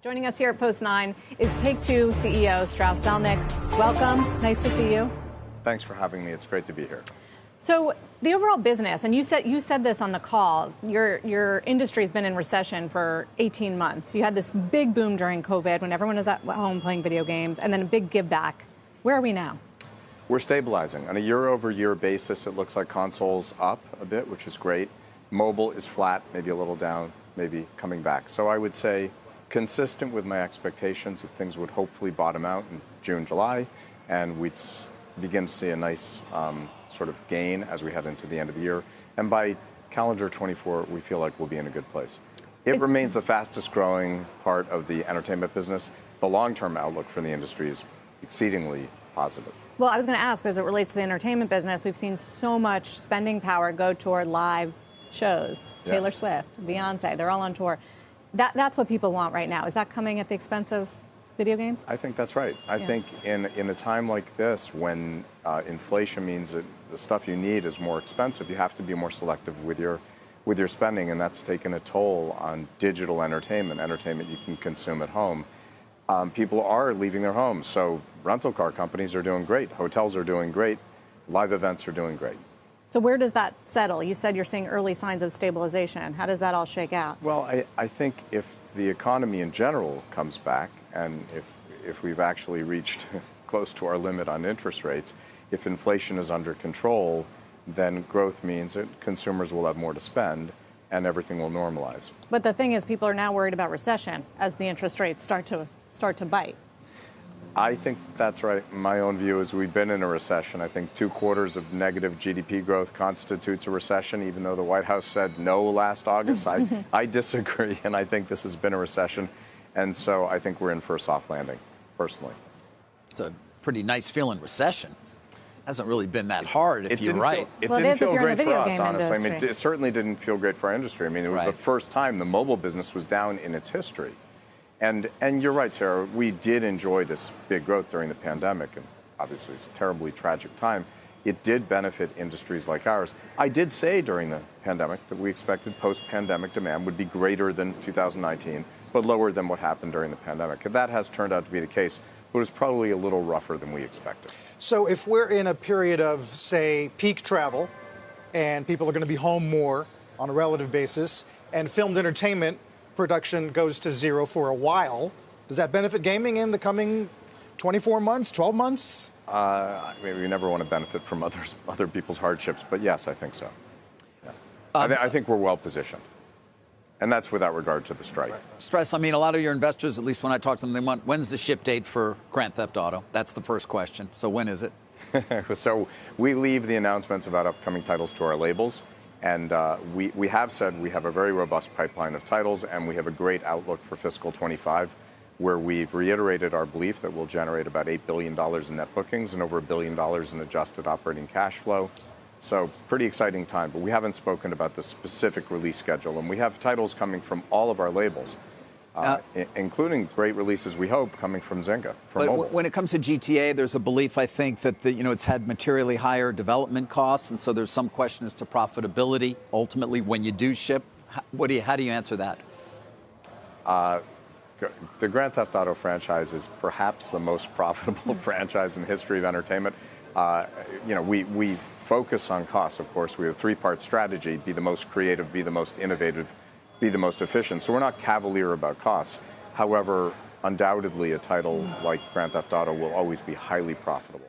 Joining us here at Post 9 is Take-Two CEO Strauss Zelnik. Welcome. Nice to see you. Thanks for having me. It's great to be here. So the overall business, and you said this on the call, your industry's been in recession for 18 months. You had this big boom during COVID when everyone was at home playing video games, and then a big give back. Where are we now? We're stabilizing. On a year-over-year basis, it looks like consoles up a bit, which is great. Mobile is flat, maybe a little down, maybe coming back. So I would say consistent with my expectations that things would hopefully bottom out in June, July, and we'd begin to see a nice sort of gain as we head into the end of the year. And by calendar 24, we feel like we'll be in a good place. It remains the fastest growing part of the entertainment business. The long-term outlook for the industry is exceedingly positive. Well, I was going to ask, as it relates to the entertainment business, we've seen so much spending power go toward live shows. Yes. Taylor Swift, Beyonce, they're all on tour. That's what people want right now. Is that coming at the expense of video games? I think that's right. I think in a time like this, when inflation means that the stuff you need is more expensive, you have to be more selective with your spending, and that's taken a toll on digital entertainment you can consume at home. People are leaving their homes, so rental car companies are doing great, hotels are doing great, live events are doing great. So where does that settle? You said you're seeing early signs of stabilization. How does that all shake out? Well, I think if the economy in general comes back, and if we've actually reached close to our limit on interest rates, if inflation is under control, then growth means that consumers will have more to spend and everything will normalize. But the thing is, people are now worried about recession as the interest rates start to bite. I think that's right. My own view is we've been in a recession. I think 2 quarters of negative GDP growth constitutes a recession, even though the White House said no last August. I disagree, and I think this has been a recession. And so I think we're in for a soft landing, personally. It's a pretty nice feeling recession. Hasn't really been that hard, if you're right. It didn't feel great for us, honestly. I mean, it certainly didn't feel great for our industry. I mean, it was the first time the mobile business was down in its history. And you're right, Sarah, we did enjoy this big growth during the pandemic, and obviously it's a terribly tragic time. It did benefit industries like ours. I did say during the pandemic that we expected post-pandemic demand would be greater than 2019, but lower than what happened during the pandemic. And that has turned out to be the case, but it was probably a little rougher than we expected. So if we're in a period of, say, peak travel, and people are going to be home more on a relative basis, and filmed entertainment production goes to zero for a while, does that benefit gaming in the coming 24 months, 12 months? I mean, we never want to benefit from other people's hardships, but yes, I think so. Yeah. I think we're well positioned. And that's without regard to the strike. Right. Stress, I mean, a lot of your investors, at least when I talk to them, they want, when's the ship date for Grand Theft Auto? That's the first question. So when is it? So we leave the announcements about upcoming titles to our labels. And we have said we have a very robust pipeline of titles, and we have a great outlook for fiscal 25, where we've reiterated our belief that we'll generate about $8 billion in net bookings and over $1 billion in adjusted operating cash flow. So pretty exciting time, but we haven't spoken about the specific release schedule. And we have titles coming from all of our labels, including great releases, we hope, coming from Zynga. But when it comes to GTA, there's a belief, I think, that it's had materially higher development costs, and so there's some question as to profitability ultimately when you do ship. How do you answer that? The Grand Theft Auto franchise is perhaps the most profitable franchise in the history of entertainment. We focus on costs, of course. We have a 3-part strategy: be the most creative, be the most innovative, be the most efficient. So we're not cavalier about costs. However, undoubtedly, a title like Grand Theft Auto will always be highly profitable.